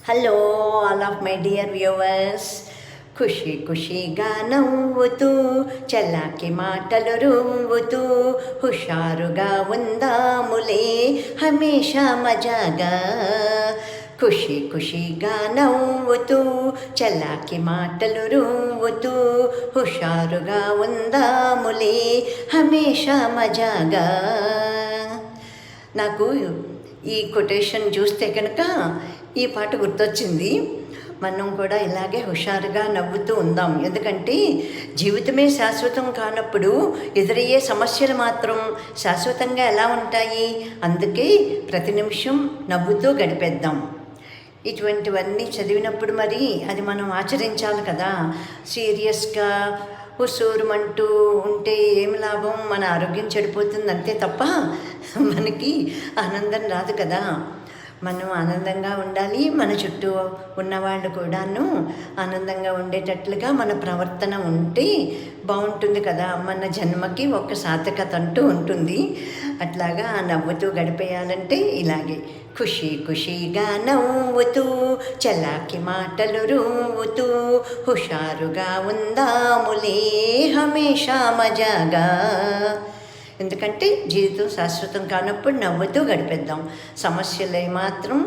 Hello all of my dear viewers. ఖుషి ఖుషిగా నవ్వుతూ చల్లాకి మాటలు రువ్వుతూ హుషారుగా ఉందాములే హమేషా మజాగా. ఖుషి ఖుషిగా నవ్వుతూ చల్లాకి మాటలు రువ్వుతూ హుషారుగా ఉందాములే హమేషా మజాగా. నాకు ఈ కొటేషన్ చూస్తే కనుక ఈ పాట గుర్తొచ్చింది. మనం కూడా ఇలాగే హుషారుగా నవ్వుతూ ఉందాం. ఎందుకంటే జీవితమే శాశ్వతం కానప్పుడు ఎదురయ్యే సమస్యలు మాత్రం శాశ్వతంగా ఎలా ఉంటాయి? అందుకే ప్రతి నిమిషం నవ్వుతూ గడిపేద్దాం. ఇటువంటివన్నీ చదివినప్పుడు మరి అది మనం ఆచరించాలి కదా. సీరియస్గా హుసూరుమంటూ ఉంటే ఏమి లాభం? మన ఆరోగ్యం చెడిపోతుంది అంతే తప్ప మనకి ఆనందం రాదు కదా. మనం ఆనందంగా ఉండాలి, మన చుట్టూ ఉన్నవాళ్ళు కూడాను ఆనందంగా ఉండేటట్లుగా మన ప్రవర్తన ఉంటే బాగుంటుంది కదా. మన జన్మకి ఒక సార్థకత అంటూ ఉంటుంది. అట్లాగా నవ్వుతూ గడిపేయాలంటే ఇలాగే ఖుషి ఖుషిగా నవ్వుతూ చల్లాకి మాటలు రువ్వుతూ హుషారుగా ఉందాములే హమేషా మజాగా. ఎందుకంటే జీవితం శాశ్వతం కానప్పుడు నవ్వుతూ గడిపేద్దాం. సమస్యలే మాత్రం